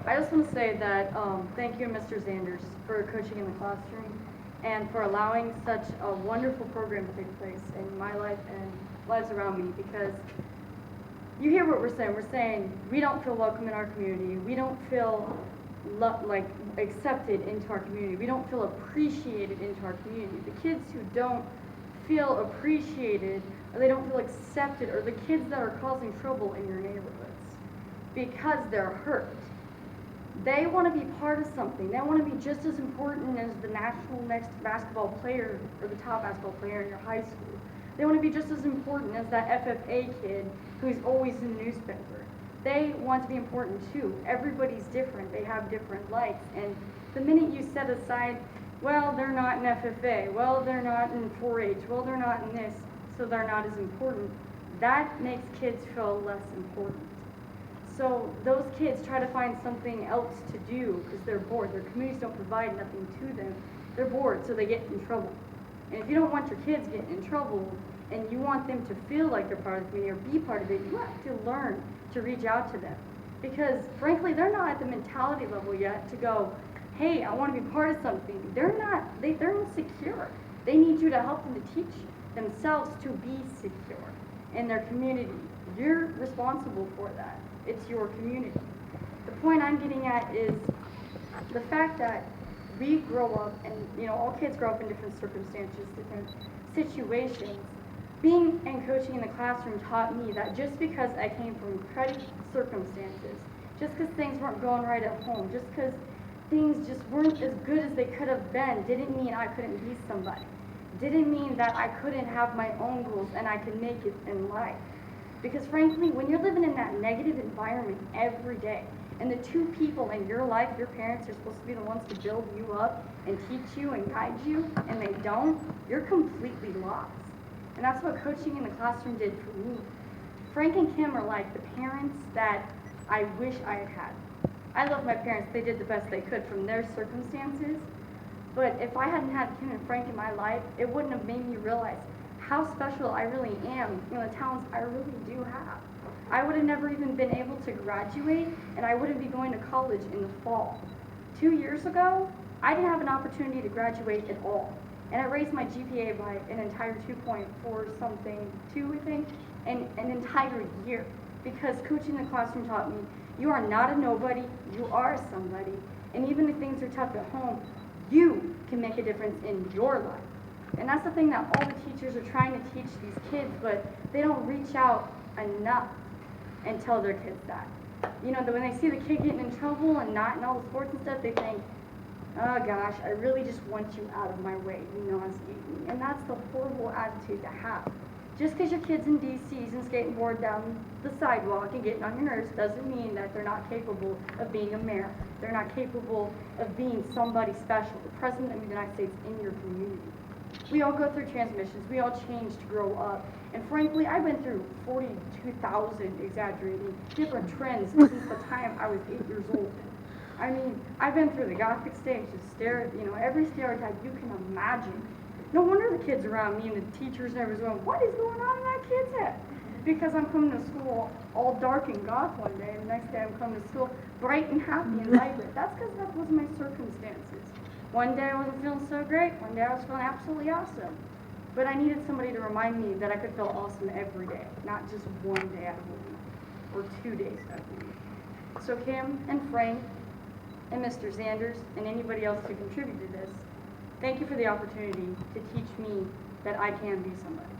I just want to say that thank you, Mr. Zanders, for coaching in the classroom and for allowing such a wonderful program to take place in my life and lives around me, because you hear what we're saying. We're saying we don't feel welcome in our community. We don't feel like accepted into our community. We don't feel appreciated into our community. The kids who don't feel appreciated, or they don't feel accepted, are the kids that are causing trouble in your neighborhoods because they're hurt. They want to be part of something. They want to be just as important as the national next basketball player or the top basketball player in your high school. They want to be just as important as that FFA kid who's always in the newspaper. They want to be important too. Everybody's different. They have different likes. And the minute you set aside, well, they're not in FFA, well, they're not in 4-H, well, they're not in this, so they're not as important, that makes kids feel less important. So those kids try to find something else to do because they're bored. Their communities don't provide nothing to them. They're bored, so they get in trouble. And if you don't want your kids getting in trouble and you want them to feel like they're part of the community or be part of it, you have to learn to reach out to them. Because frankly, they're not at the mentality level yet to go, hey, I want to be part of something. They're insecure. They need you to help them to teach themselves to be secure in their community. You're responsible for that. It's your community. The point I'm getting at is the fact that we grow up, and all kids grow up in different circumstances, different situations. Being and coaching in the classroom taught me that just because I came from cruddy circumstances, just because things weren't going right at home, just because things just weren't as good as they could have been, didn't mean I couldn't be somebody. Didn't mean that I couldn't have my own goals and I could make it in life. Because frankly, when you're living in that negative environment every day, and the two people in your life, your parents, are supposed to be the ones to build you up and teach you and guide you, and they don't, you're completely lost. And that's what coaching in the classroom did for me. Frank and Kim are like the parents that I wish I had had. I love my parents. They did the best they could from their circumstances. But if I hadn't had Kim and Frank in my life, it wouldn't have made me realize how special I really am, the talents I really do have. I would have never even been able to graduate, and I wouldn't be going to college in the fall. 2 years ago, I didn't have an opportunity to graduate at all. And I raised my GPA by an entire 2.4 something, 2 I think, in an entire year. Because coaching the classroom taught me, you are not a nobody, you are somebody. And even if things are tough at home, you can make a difference in your life. And that's the thing that all the teachers are trying to teach these kids, but they don't reach out enough and tell their kids that. When they see the kid getting in trouble and not in all the sports and stuff, they think, oh gosh, I really just want you out of my way, nauseate me. And that's the horrible attitude to have. Just because your kid's in DCs and skateboard down the sidewalk and getting on your nerves doesn't mean that they're not capable of being a mayor. They're not capable of being somebody special, the president of the United States in your community. We all go through transmissions. We all change to grow up. And frankly, I've been through 42,000, exaggerating, different trends since the time I was 8 years old. I mean, I've been through the Gothic stage, every stereotype you can imagine. No wonder the kids around me and the teachers and everyone's going, what is going on in that kid's head? Because I'm coming to school all dark and goth one day, and the next day I'm coming to school bright and happy and vibrant. That's because that was my circumstances. One day I wasn't feeling so great, one day I was feeling absolutely awesome. But I needed somebody to remind me that I could feel awesome every day, not just one day out of the week, or 2 days out of the week. So Kim and Frank and Mr. Zanders and anybody else who contributed to this, thank you for the opportunity to teach me that I can be somebody.